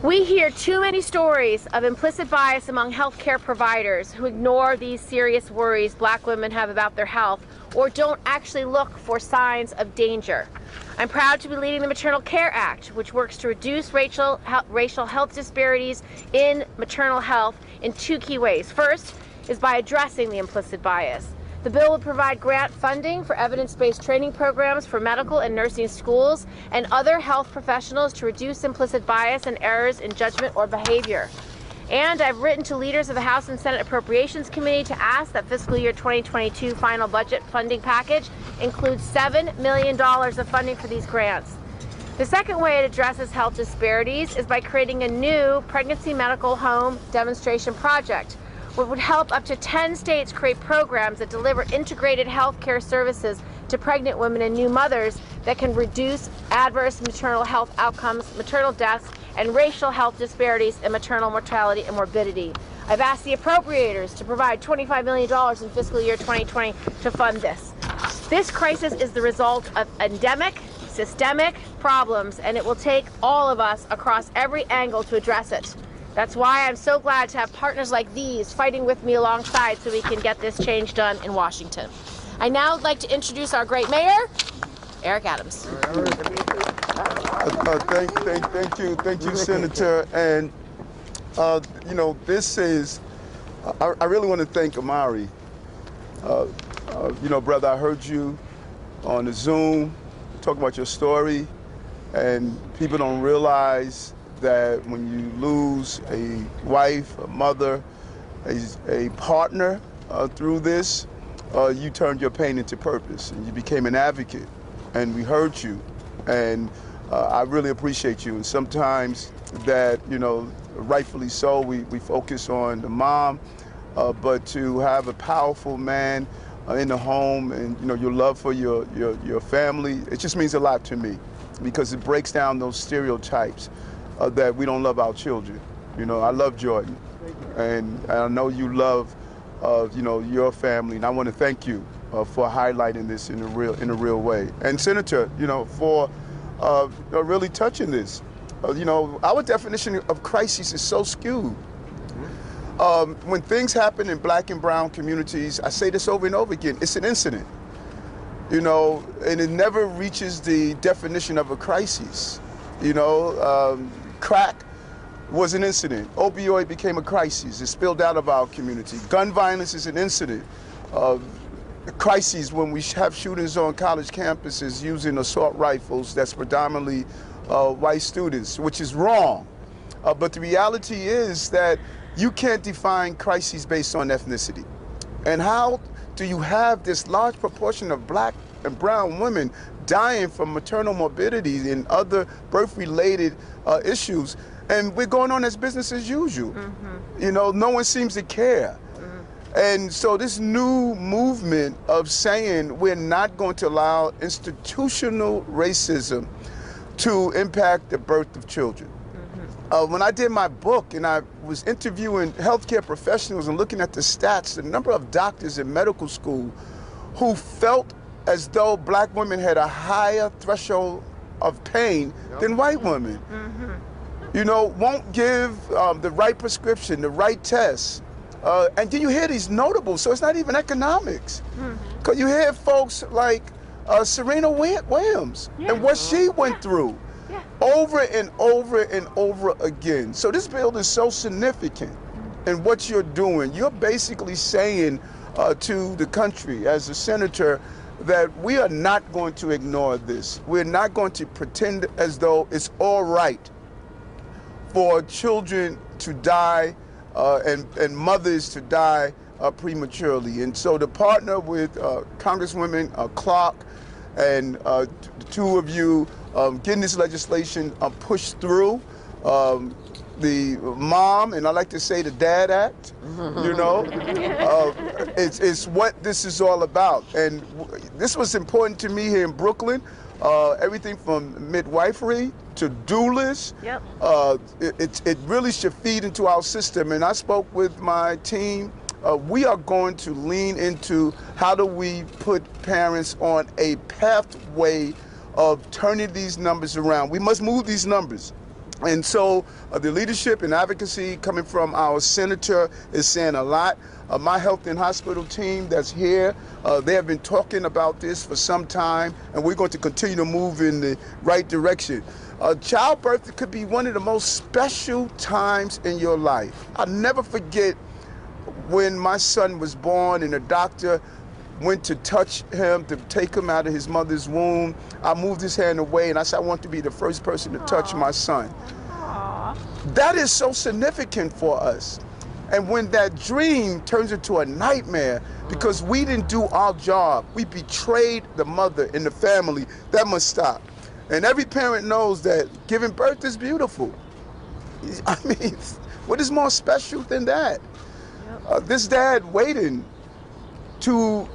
We hear too many stories of implicit bias among healthcare providers who ignore these serious worries Black women have about their health or don't actually look for signs of danger. I'm proud to be leading the Maternal Care Act, which works to reduce racial health disparities in maternal health in two key ways. First is by addressing the implicit bias. The bill will provide grant funding for evidence-based training programs for medical and nursing schools and other health professionals to reduce implicit bias and errors in judgment or behavior. And I've written to leaders of the House and Senate Appropriations Committee to ask that fiscal year 2022 final budget funding package includes $7 million of funding for these grants. The second way it addresses health disparities is by creating a new pregnancy medical home demonstration project, which would help up to 10 states create programs that deliver integrated health care services to pregnant women and new mothers that can reduce adverse maternal health outcomes, maternal deaths, and racial health disparities in maternal mortality and morbidity. I've asked the appropriators to provide $25 million in fiscal year 2020 to fund this. This crisis is the result of endemic, systemic problems, and it will take all of us across every angle to address it. That's why I'm so glad to have partners like these fighting with me alongside so we can get this change done in Washington. I now would like to introduce our great mayor, Eric Adams. Thank you, Senator. And you know, this is, I really want to thank Amari. You know, brother, I heard you on the Zoom talk about your story, and people don't realize that when you lose a wife, a mother, a partner through this, you turned your pain into purpose and you became an advocate, and we heard you, and I really appreciate you. And sometimes that, you know, rightfully so, we focus on the mom, but to have a powerful man in the home and, you know, your love for your family, it just means a lot to me because it breaks down those stereotypes that we don't love our children. You know, I love Jordan, and I know you love, you know, your family, and I want to thank you for highlighting this in a real way. And Senator, you know, for really touching this. You know, our definition of crisis is so skewed. When things happen in Black and brown communities, I say this over and over again, it's an incident. You know, and it never reaches the definition of a crisis. You know, crack was an incident. Opioid became a crisis. It spilled out of our community. Gun violence is an incident. Crises when we have shootings on college campuses using assault rifles that's predominantly white students, which is wrong. But the reality is that you can't define crises based on ethnicity. And how do you have this large proportion of Black and brown women dying from maternal morbidity and other birth-related issues, and we're going on as business as usual? You know, no one seems to care. And so this new movement of saying we're not going to allow institutional racism to impact the birth of children. When I did my book and I was interviewing healthcare professionals and looking at the stats, the number of doctors in medical school who felt as though Black women had a higher threshold of pain than white women. You know, won't give the right prescription, the right tests. And then you hear these notables, so it's not even economics. Because you hear folks like Serena Williams and what she went through over and over and over again. So this bill is so significant in what you're doing. You're basically saying to the country as a senator that we are not going to ignore this. We're not going to pretend as though it's all right for children to die and mothers to die prematurely. And so to partner with Congresswoman Clark and the two of you getting this legislation pushed through, the mom, and I like to say the Dad Act, you know, it's what this is all about. And this was important to me here in Brooklyn, everything from midwifery to doulas. It really should feed into our system. And I spoke with my team. We are going to lean into how do we put parents on a pathway of turning these numbers around. We must move these numbers. And so the leadership and advocacy coming from our senator is saying a lot. My health and hospital team that's here, they have been talking about this for some time, and we're going to continue to move in the right direction. Childbirth could be one of the most special times in your life. I'll never forget when my son was born and the doctor went to touch him, to take him out of his mother's womb. I moved his hand away and I said, I want to be the first person to touch my son. Aww. That is so significant for us. And when that dream turns into a nightmare because we didn't do our job, we betrayed the mother and the family, that must stop. And every parent knows that giving birth is beautiful. I mean, what is more special than that? This dad waiting to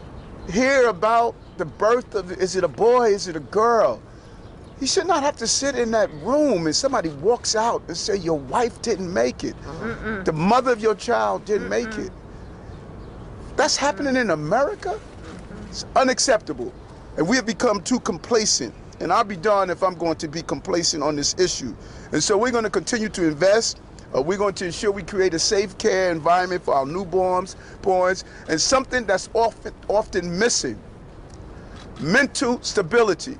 hear about the birth of, is it a boy, is it a girl? He should not have to sit in that room and somebody walks out and say, your wife didn't make it. The mother of your child didn't make it. That's happening in America? It's unacceptable. And we have become too complacent. And I'll be darned if I'm going to be complacent on this issue. And so we're going to continue to invest. We're going to ensure we create a safe care environment for our newborns, and something that's often missing, mental stability.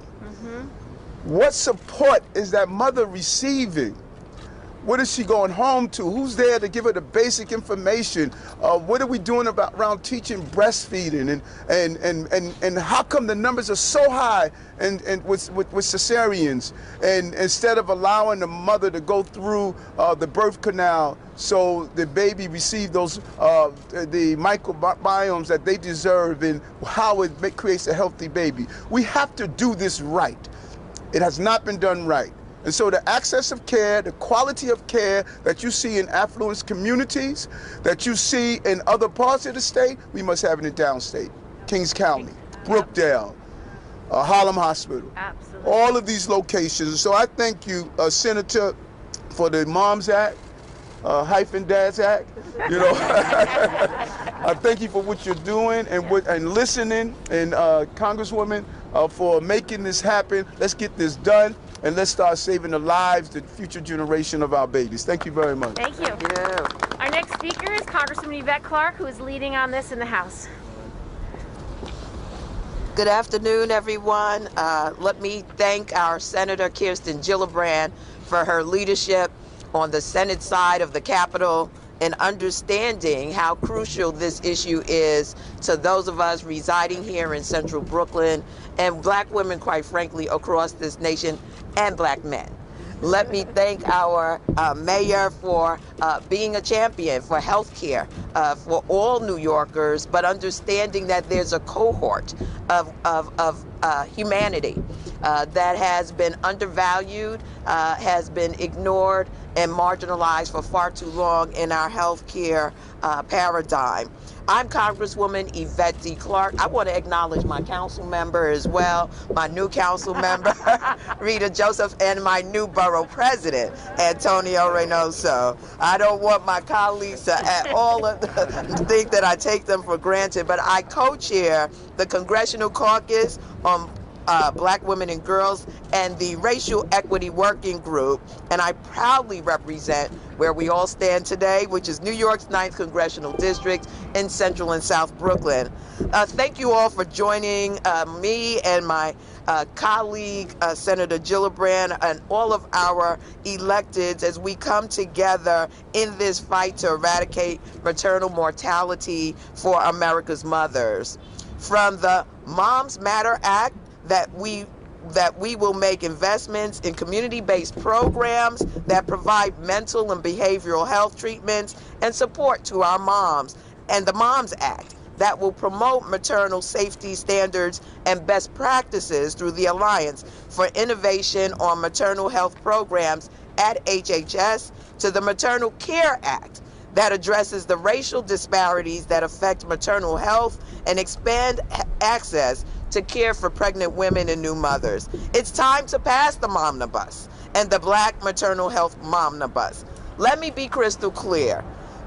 What support is that mother receiving? What is she going home to? Who's there to give her the basic information? What are we doing around teaching breastfeeding? And how come the numbers are so high and with cesareans? And instead of allowing the mother to go through the birth canal so the baby receive those the microbiomes that they deserve and how it creates a healthy baby. We have to do this right. It has not been done right. And so the access of care, the quality of care that you see in affluent communities, that you see in other parts of the state, we must have it in downstate. Kings County, Brookdale, Harlem Hospital. Absolutely. All of these locations. So I thank you, Senator, for the Moms Act, hyphen Dads Act. You know, I thank you for what you're doing and listening, and Congresswoman, for making this happen. Let's get this done. And let's start saving the lives, the future generation of our babies. Thank you very much. Thank you. Yeah. Our next speaker is Congressman Yvette Clarke, who is leading on this in the House. Good afternoon, everyone. Let me thank our Senator Kirsten Gillibrand for her leadership on the Senate side of the Capitol and understanding how crucial this issue is to those of us residing here in central Brooklyn and Black women, quite frankly, across this nation, and Black men. Let me thank our mayor for being a champion for health care for all New Yorkers, but understanding that there's a cohort of humanity that has been undervalued, has been ignored, and marginalized for far too long in our health care paradigm. I'm Congresswoman Yvette D. Clarke. I want to acknowledge my council member as well, my new council member, Rita Joseph, and my new borough president, Antonio Reynoso. I don't want my colleagues to at all think that I take them for granted, but I co-chair the Congressional Caucus on Black Women and Girls and the Racial Equity Working Group, and I proudly represent where we all stand today, which is New York's 9th Congressional District in Central and South Brooklyn. Thank you all for joining me and my colleague, Senator Gillibrand, and all of our electeds as we come together in this fight to eradicate maternal mortality for America's mothers. From the Moms Matter Act, that we will make investments in community-based programs that provide mental and behavioral health treatments and support to our moms, and the Moms Act that will promote maternal safety standards and best practices through the Alliance for Innovation on Maternal Health Programs at HHS, to the Maternal Care Act that addresses the racial disparities that affect maternal health and expand access to care for pregnant women and new mothers. It's time to pass the Momnibus and the Black Maternal Health Momnibus. Let me be crystal clear.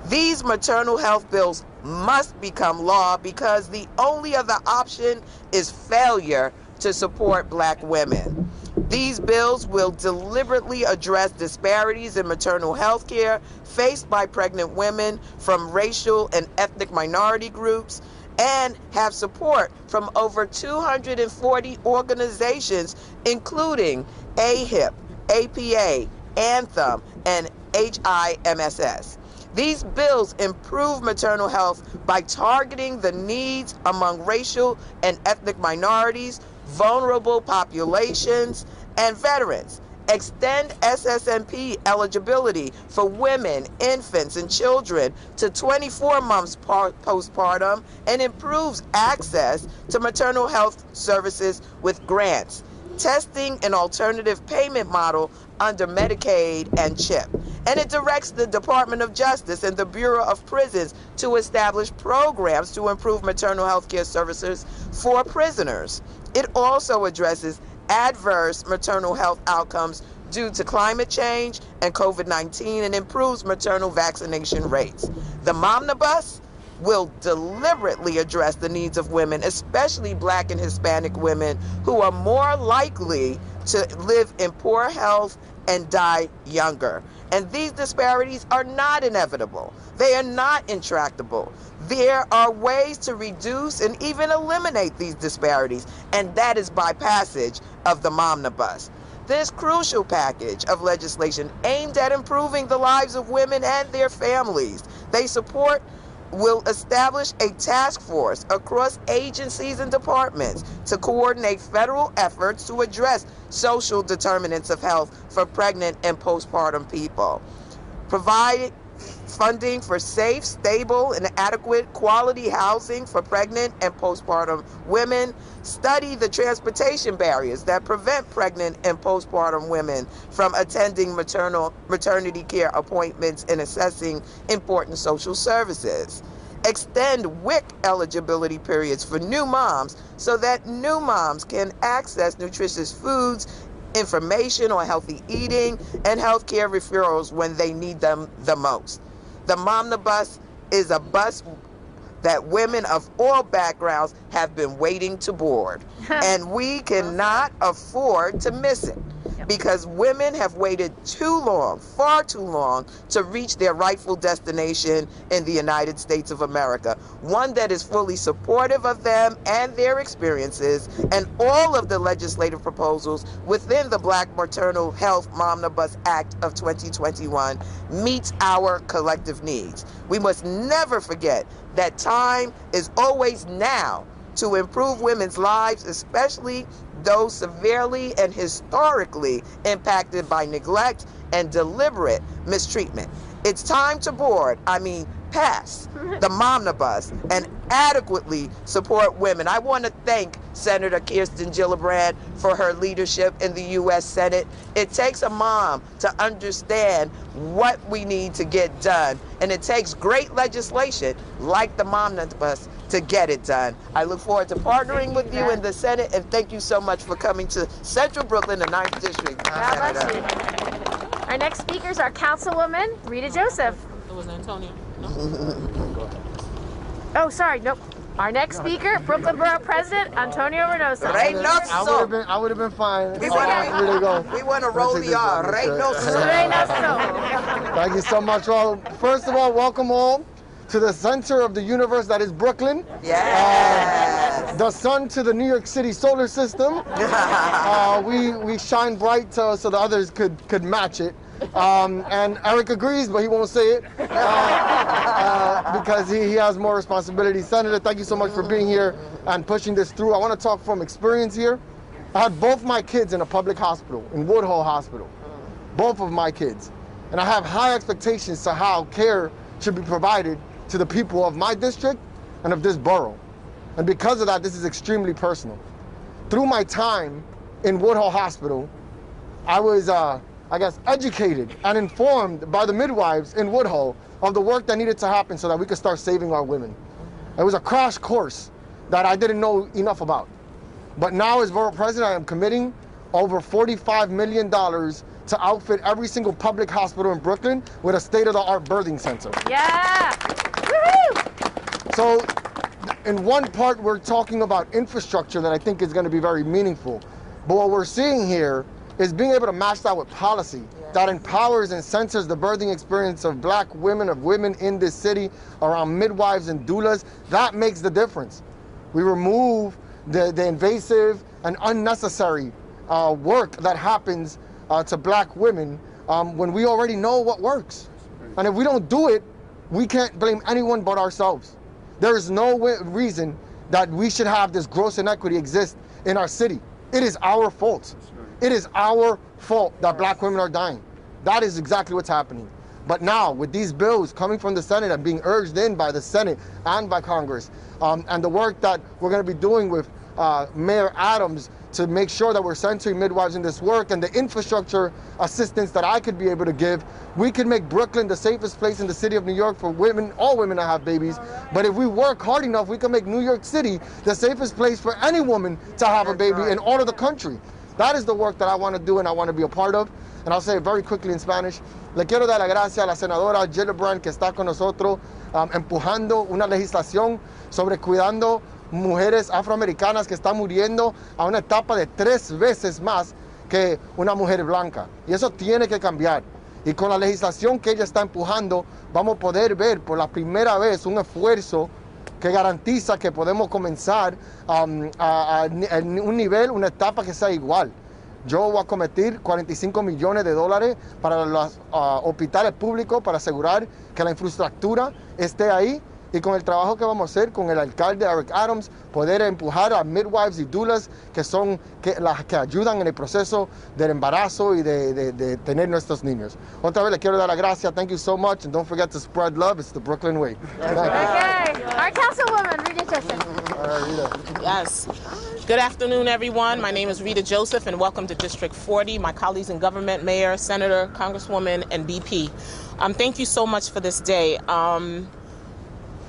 These maternal health bills must become law because the only other option is failure to support Black women. These bills will deliberately address disparities in maternal health care faced by pregnant women from racial and ethnic minority groups, and have support from over 240 organizations, including AHIP, APA, Anthem, and HIMSS. These bills improve maternal health by targeting the needs among racial and ethnic minorities, vulnerable populations, and veterans, extend SSMP eligibility for women, infants, and children to 24 months postpartum, and improves access to maternal health services with grants, testing an alternative payment model under Medicaid and CHIP. And it directs the Department of Justice and the Bureau of Prisons to establish programs to improve maternal health care services for prisoners. It also addresses adverse maternal health outcomes due to climate change and COVID-19 and improves maternal vaccination rates. The Momnibus will deliberately address the needs of women, especially Black and Hispanic women, who are more likely to live in poor health and die younger. And these disparities are not inevitable. They are not intractable. There are ways to reduce and even eliminate these disparities, and that is by passage of the Momnibus. This crucial package of legislation aimed at improving the lives of women and their families. They support will establish a task force across agencies and departments to coordinate federal efforts to address social determinants of health for pregnant and postpartum people. Provide funding for safe, stable, and adequate quality housing for pregnant and postpartum women. Study the transportation barriers that prevent pregnant and postpartum women from attending maternity care appointments and accessing important social services. Extend WIC eligibility periods for new moms so that new moms can access nutritious foods, information on healthy eating, and healthcare referrals when they need them the most. The Momnibus is a bus that women of all backgrounds have been waiting to board, and we cannot afford to miss it, because women have waited too long, far too long, to reach their rightful destination in the United States of America, one that is fully supportive of them and their experiences, and all of the legislative proposals within the Black Maternal Health Momnibus Act of 2021 meets our collective needs. We must never forget that time is always now to improve women's lives, especially those severely and historically impacted by neglect and deliberate mistreatment. It's time to pass the Momnibus and adequately support women. I want to thank Senator Kirsten Gillibrand for her leadership in the U.S. Senate. It takes a mom to understand what we need to get done, and it takes great legislation like the Momnibus to get it done. I look forward to partnering with you in the Senate, and thank you so much for coming to Central Brooklyn, the 9th District. God bless you. Our next speakers are Councilwoman Rita Joseph. It was Antonio. No? Oh, sorry, nope. Our next speaker, Brooklyn Borough President Antonio Reynoso. Reynoso. I would have been fine. We want to roll the R. Reynoso. Thank you so much. Well, first of all, welcome all to the center of the universe that is Brooklyn. Yes. The sun to the New York City solar system. We shine bright so the others could match it. And Eric agrees, but he won't say it because he has more responsibility. Senator, thank you so much for being here and pushing this through. I want to talk from experience here. I had both my kids in a public hospital, in Woodhull Hospital, both of my kids. And I have high expectations to how care should be provided to the people of my district and of this borough. And because of that, this is extremely personal. Through my time in Woodhull Hospital, I was, educated and informed by the midwives in Woodhull of the work that needed to happen so that we could start saving our women. It was a crash course that I didn't know enough about. But now as borough president, I am committing over $45 million to outfit every single public hospital in Brooklyn with a state-of-the-art birthing center. Yeah! Woohoo! So in one part, we're talking about infrastructure that I think is going to be very meaningful. But what we're seeing here is being able to match that with policy that empowers and centers the birthing experience of black women, of women in this city, around midwives and doulas. That makes the difference. We remove the invasive and unnecessary work that happens to black women when we already know what works. And if we don't do it, we can't blame anyone but ourselves. There is no reason that we should have this gross inequity exist in our city. It is our fault. It is our fault that black women are dying. That is exactly what's happening. But now, with these bills coming from the Senate and being urged in by the Senate and by Congress, and the work that we're going to be doing with Mayor Adams to make sure that we're centering midwives in this work, and the infrastructure assistance that I could be able to give, we can make Brooklyn the safest place in the city of New York for women, all women to have babies. But if we work hard enough, we can make New York City the safest place for any woman to have a baby in all of the country. That is the work that I want to do and I want to be a part of. And I'll say it very quickly in Spanish. Le quiero dar las gracias a la senadora Gillibrand, que está con nosotros empujando una legislación sobre cuidando mujeres afroamericanas que están muriendo a una etapa de 3 veces más que una mujer blanca. Y eso tiene que cambiar. Y con la legislación que ella está empujando, vamos a poder ver por la primera vez un esfuerzo que garantiza que podemos comenzar a un nivel, una etapa que sea igual. Yo voy a cometer $45 millones para los hospitales públicos para asegurar que la infraestructura esté ahí, y con el trabajo que vamos a hacer con el alcalde Eric Adams, poder empujar a midwives y doulas que son las que ayudan en el proceso del embarazo y de tener nuestros niños. Otra vez le quiero dar las gracias. Thank you so much, and don't forget to spread love. It's the Brooklyn way. Okay. Our Councilwoman, Rita Joseph. All right, Rita. Yes. Good afternoon, everyone. My name is Rita Joseph, and welcome to District 40. My colleagues in government, mayor, senator, congresswoman, and BP. Thank you so much for this day.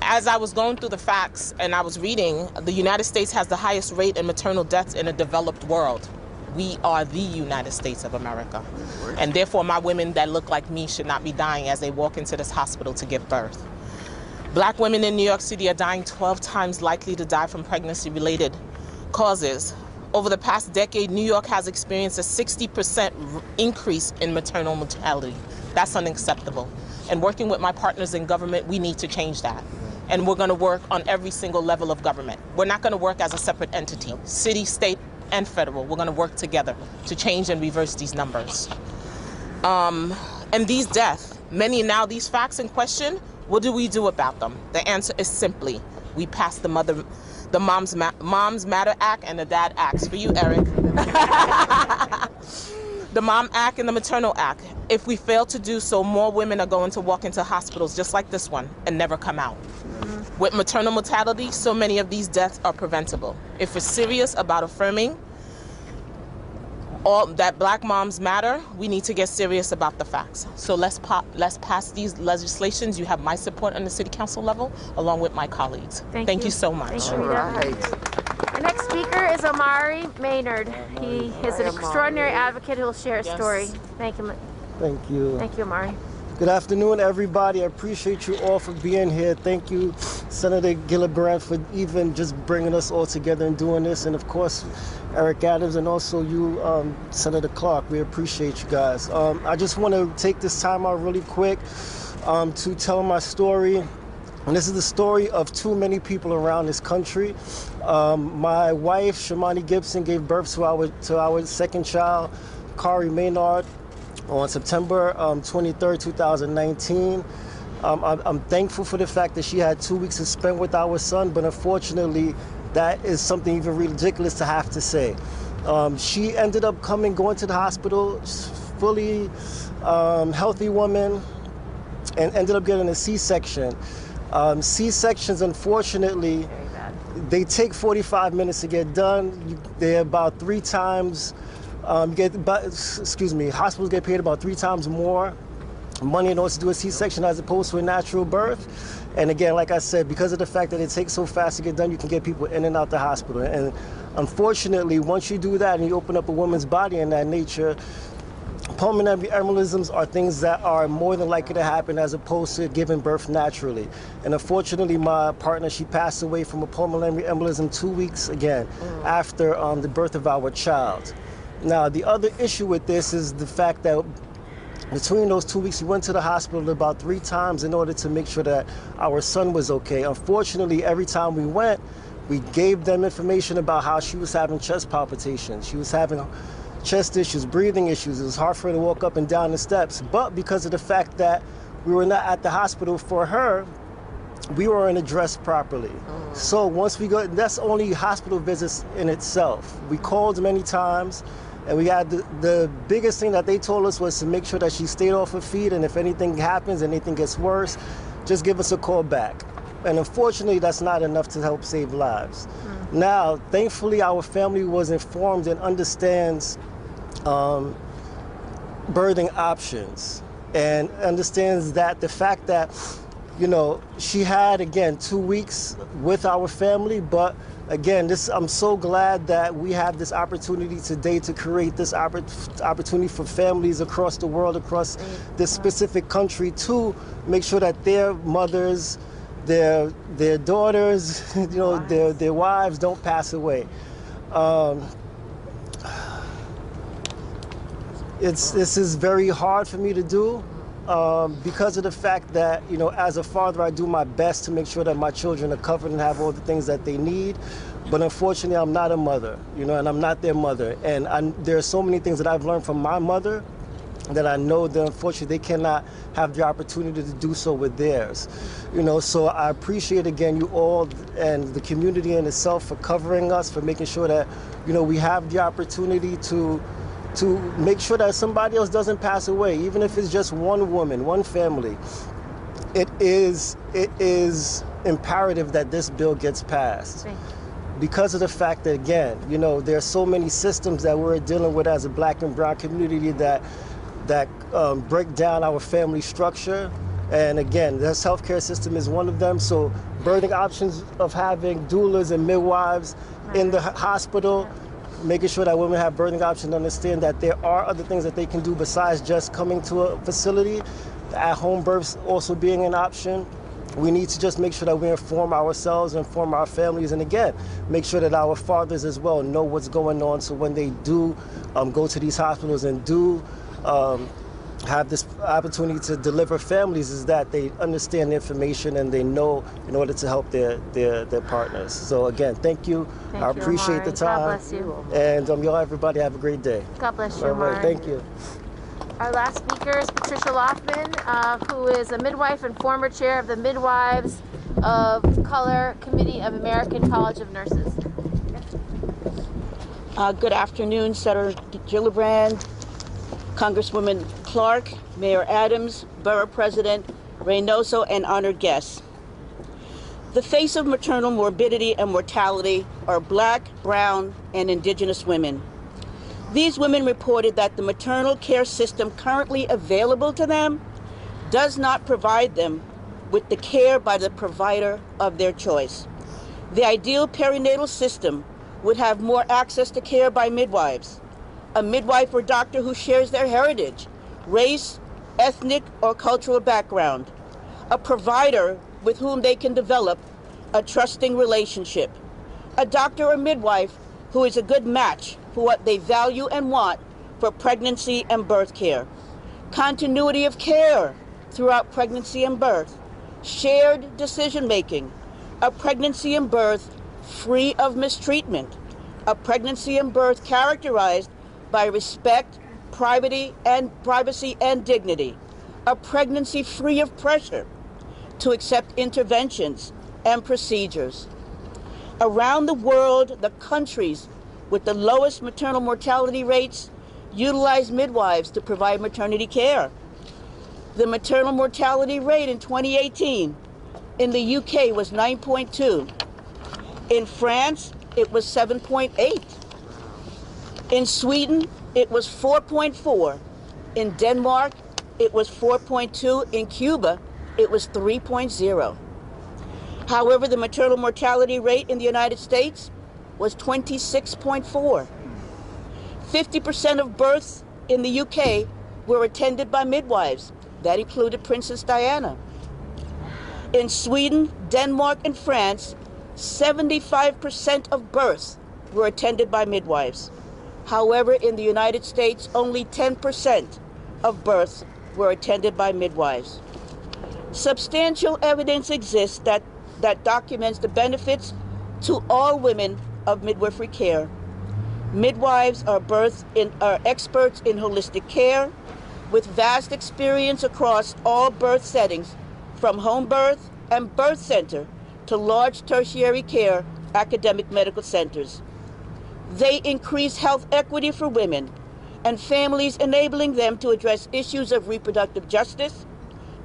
As I was going through the facts and I was reading, the United States has the highest rate in maternal deaths in a developed world. We are the United States of America. And therefore, my women that look like me should not be dying as they walk into this hospital to give birth. Black women in New York City are dying 12 times likely to die from pregnancy-related causes. Over the past decade, New York has experienced a 60% increase in maternal mortality. That's unacceptable. And working with my partners in government, we need to change that. And we're going to work on every single level of government. We're not going to work as a separate entity, city, state, and federal. We're going to work together to change and reverse these numbers. And these deaths, these facts in question, what do we do about them? The answer is simply, we pass the Moms Matter Act and the Dad Acts. For you, Eric. The Mom Act and the Maternal Act. If we fail to do so, more women are going to walk into hospitals just like this one and never come out. With maternal mortality, so many of these deaths are preventable. If we're serious about affirming that black moms matter, we need to get serious about the facts. So let's pass these legislations. You have my support on the city council level, along with my colleagues. Thank you so much. Thank you, Rita. Our next speaker is Amari Maynard. He is an extraordinary advocate who will share his story. Thank you. Thank you. Thank you, Amari. Good afternoon, everybody. I appreciate you all for being here. Thank you, Senator Gillibrand, for even just bringing us all together and doing this. And of course, Eric Adams, and also you, Senator Clark. We appreciate you guys. I just want to take this time out really quick to tell my story. And this is the story of too many people around this country. My wife, Shamani Gibson, gave birth to our second child, Amari Maynard, on September 23rd, 2019. I'm thankful for the fact that she had 2 weeks to spend with our son, but unfortunately, that is something even ridiculous to have to say. She ended up going to the hospital, fully healthy woman, and ended up getting a C-section. C-sections, unfortunately, they take 45 minutes to get done. They're about 3 times. Hospitals get paid about 3 times more money in order to do a C-section as opposed to a natural birth. And again, like I said, because of the fact that it takes so fast to get done, you can get people in and out the hospital. And unfortunately, once you do that and you open up a woman's body in that nature, pulmonary embolisms are things that are more than likely to happen as opposed to giving birth naturally. And unfortunately, my partner, she passed away from a pulmonary embolism 2 weeks again after the birth of our child. Now, the other issue with this is the fact that between those 2 weeks, we went to the hospital about 3 times in order to make sure that our son was okay. Unfortunately, every time we went, we gave them information about how she was having chest palpitations. She was having chest issues, breathing issues. It was hard for her to walk up and down the steps. But because of the fact that we were not at the hospital for her, we weren't addressed properly. So once we go, that's only hospital visits in itself. We called many times, and we had the biggest thing that they told us was to make sure that she stayed off her feet, and if anything happens, anything gets worse, just give us a call back. And unfortunately, that's not enough to help save lives. Now, thankfully, our family was informed and understands birthing options, and understands that the fact that, you know, she had, again, 2 weeks with our family, but again, I'm so glad that we have this opportunity today to create this opportunity for families across the world, across this specific country, to make sure that their mothers, their daughters, you know, their wives don't pass away. This is very hard for me to do. Because of the fact that, you know, as a father, I do my best to make sure that my children are covered and have all the things that they need. But unfortunately, I'm not a mother, you know, and I'm not their mother. And there are so many things that I've learned from my mother that I know that unfortunately they cannot have the opportunity to do so with theirs. You know, so I appreciate again you all and the community in itself for covering us, for making sure that, you know, we have the opportunity to make sure that somebody else doesn't pass away, even if it's just one woman, one family. It is imperative that this bill gets passed. Because of the fact that, again, you know, there are so many systems that we're dealing with as a Black and brown community that break down our family structure. And again, this healthcare system is one of them. So birthing options of having doulas and midwives in the hospital, making sure that women have birthing options, understand that there are other things that they can do besides just coming to a facility. At-home births also being an option. We need to just make sure that we inform ourselves, inform our families, and again, make sure that our fathers as well know what's going on, so when they do go to these hospitals and do have this opportunity to deliver families, is that they understand the information and they know in order to help their partners. So again, thank you. I appreciate the time. God bless you. And y'all, everybody have a great day. God bless you, All right, Amari. thank you. Our last speaker is Patricia Loftman, who is a midwife and former chair of the Midwives of Color Committee of American College of Nurses. Good afternoon, Senator Gillibrand, Congresswoman Clark, Mayor Adams, Borough President Reynoso, and honored guests. The face of maternal morbidity and mortality are Black, brown, and indigenous women. These women reported that the maternal care system currently available to them does not provide them with the care by the provider of their choice. The ideal perinatal system would have more access to care by midwives, a midwife or doctor who shares their heritage, race, ethnic, or cultural background, a provider with whom they can develop a trusting relationship, a doctor or midwife who is a good match for what they value and want for pregnancy and birth care, continuity of care throughout pregnancy and birth, shared decision-making, a pregnancy and birth free of mistreatment, a pregnancy and birth characterized by respect, privacy and dignity, a pregnancy free of pressure to accept interventions and procedures. Around the world, the countries with the lowest maternal mortality rates utilize midwives to provide maternity care. The maternal mortality rate in 2018 in the UK was 9.2. In France, it was 7.8. In Sweden, it was 4.4. In Denmark, it was 4.2. In Cuba, it was 3.0. However, the maternal mortality rate in the United States was 26.4. 50% of births in the UK were attended by midwives. That included Princess Diana. In Sweden, Denmark, and France, 75% of births were attended by midwives. However, in the United States, only 10% of births were attended by midwives. Substantial evidence exists that documents the benefits to all women of midwifery care. Midwives are experts in holistic care with vast experience across all birth settings, from home birth and birth center to large tertiary care academic medical centers. They increase health equity for women and families, enabling them to address issues of reproductive justice,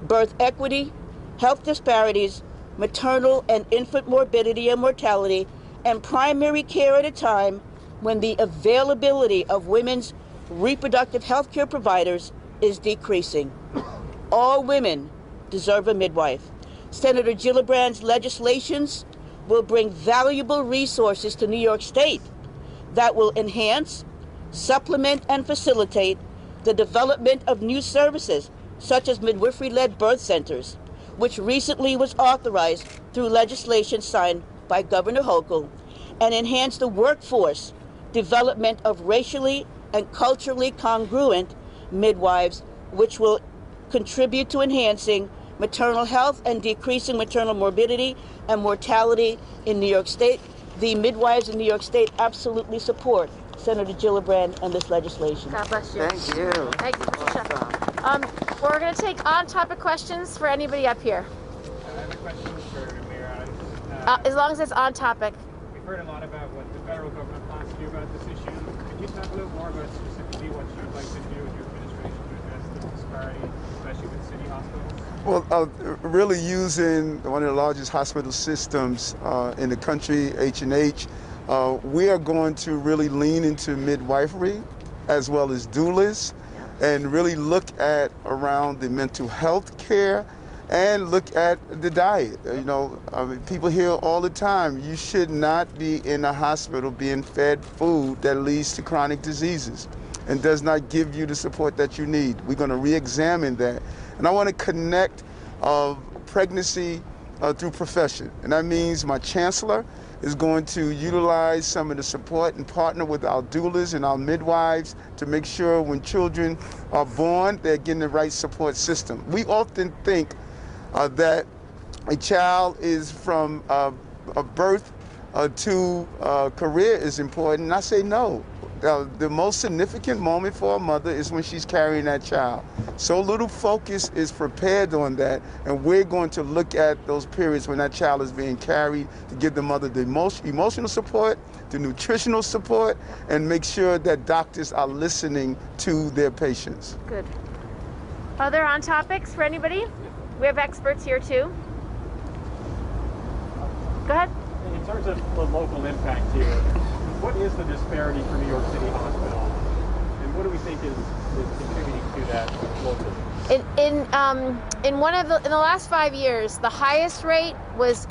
birth equity, health disparities, maternal and infant morbidity and mortality, and primary care at a time when the availability of women's reproductive health care providers is decreasing. All women deserve a midwife. Senator Gillibrand's legislations will bring valuable resources to New York State that will enhance, supplement, and facilitate the development of new services, such as midwifery-led birth centers, which recently was authorized through legislation signed by Governor Hochul, and enhance the workforce development of racially and culturally congruent midwives, which will contribute to enhancing maternal health and decreasing maternal morbidity and mortality in New York State. The midwives in New York State absolutely support Senator Gillibrand and this legislation. God bless you. Thank you. Thank you, Mr. We're going to take on-topic questions for anybody up here. I have a question for Mayor Adams. As long as it's on topic. We've heard a lot about what the federal government plans to do about this issue. Could you talk a little more about specifically what you'd like to do with your administration to address the disparity, especially with city hospitals? Well, really using one of the largest hospital systems in the country, H&H, we are going to really lean into midwifery as well as doulas and really look at around the mental health care and look at the diet. You know, people hear all the time, you should not be in a hospital being fed food that leads to chronic diseases and does not give you the support that you need. We're going to re-examine that. And I want to connect pregnancy through profession. And that means my chancellor is going to utilize some of the support and partner with our doulas and our midwives to make sure when children are born, they're getting the right support system. We often think that a child is from a birth to career is important, and I say no. The most significant moment for a mother is when she's carrying that child. So little focus is prepared on that, and we're going to look at those periods when that child is being carried to give the mother the emotional support, the nutritional support, and make sure that doctors are listening to their patients. Good. Other on topics for anybody? We have experts here too. Go ahead. In terms of the local impact here, what is the disparity for New York City Hospital, and what do we think is contributing to that locally? In the last 5 years, the highest rate was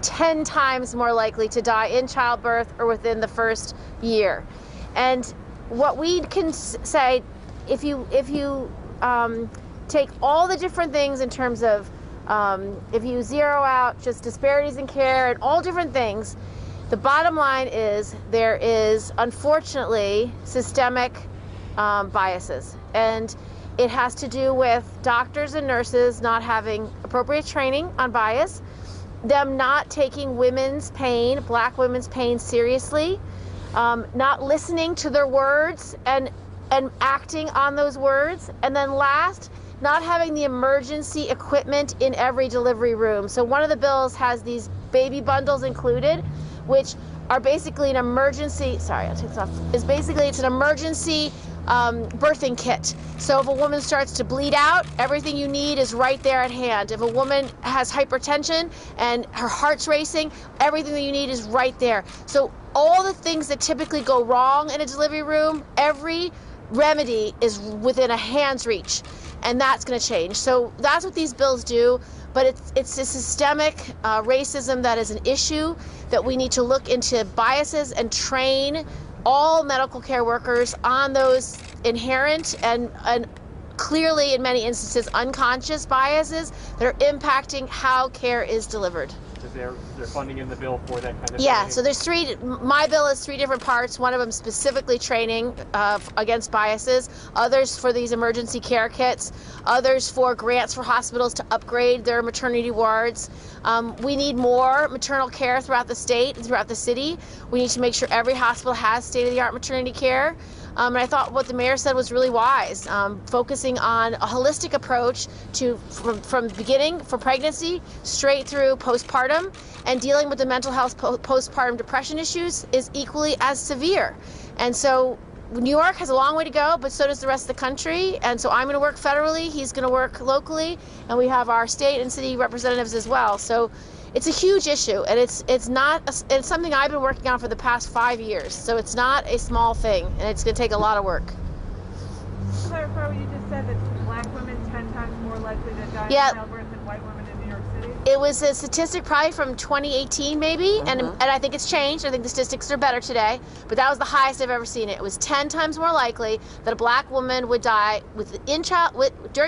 10 times more likely to die in childbirth or within the first year. And what we can say, if you take all the different things in terms of if you zero out just disparities in care and all different things, the bottom line is there is, unfortunately, systemic biases. And it has to do with doctors and nurses not having appropriate training on bias, them not taking women's pain, black women's pain seriously, not listening to their words and acting on those words, and then last, not having the emergency equipment in every delivery room. So one of the bills has these baby bundles included, which are basically an emergency, it's an emergency birthing kit. So if a woman starts to bleed out, everything you need is right there at hand. If a woman has hypertension and her heart's racing, everything that you need is right there. So all the things that typically go wrong in a delivery room, every remedy is within a hand's reach, and that's going to change. So that's what these bills do. But it's a systemic racism that is an issue that we need to look into biases and train all medical care workers on those inherent and clearly, in many instances, unconscious biases that are impacting how care is delivered. Is there funding in the bill for that kind of Yeah, training? so there's my bill is 3 different parts. One of them specifically training against biases, others for these emergency care kits, others for grants for hospitals to upgrade their maternity wards. We need more maternal care throughout the state and throughout the city. We need to make sure every hospital has state-of-the-art maternity care. And I thought what the mayor said was really wise, focusing on a holistic approach to from beginning, from pregnancy, straight through postpartum, and dealing with the mental health postpartum depression issues is equally as severe. And so New York has a long way to go, but so does the rest of the country. And so I'm going to work federally, he's going to work locally, and we have our state and city representatives as well. So it's a huge issue, and it's something I've been working on for the past 5 years. So it's not a small thing, and it's going to take a lot of work. To clarify what you just said, that black women 10 times more likely to die Yeah. in childbirth than white women in New York City? It was a statistic probably from 2018 maybe, and I think it's changed. I think the statistics are better today, but that was the highest I've ever seen it. It was 10 times more likely that a black woman would die during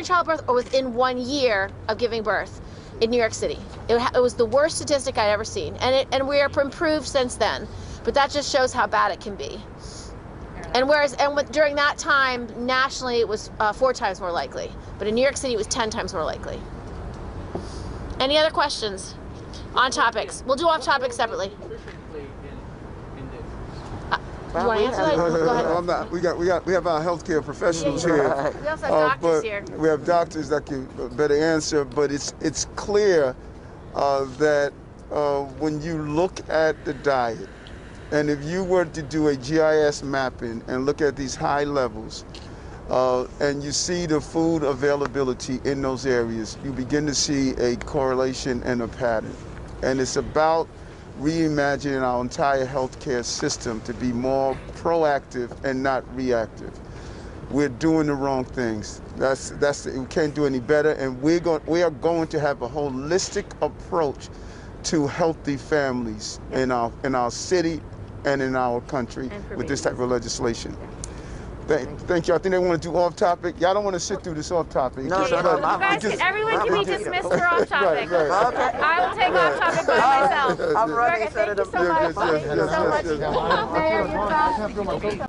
childbirth or within 1 year of giving birth in New York City. It was the worst statistic I'd ever seen, and we are improved since then. But that just shows how bad it can be. And during that time, nationally, it was 4 times more likely. But in New York City, it was 10 times more likely. Any other questions on topics? We'll do off topics separately. You want to answer that? Go ahead. We have our healthcare professionals here. We also have doctors but here. We have doctors that can better answer. But it's clear that when you look at the diet, and if you were to do a GIS mapping and look at these high levels, and you see the food availability in those areas, you begin to see a correlation and a pattern. And it's about reimagining our entire healthcare system to be more proactive and not reactive. We're doing the wrong things. We can't do any better, and we are going to have a holistic approach to healthy families in our city and in our country with this type of legislation. Thank you. I think they want to do off topic. Y'all don't want to sit through this off topic. No, Everyone can be dismissed for off topic. Right. Okay. I will take off topic by myself. I'm running, Thank you so much. Thank you so much. Mayor, you're welcome.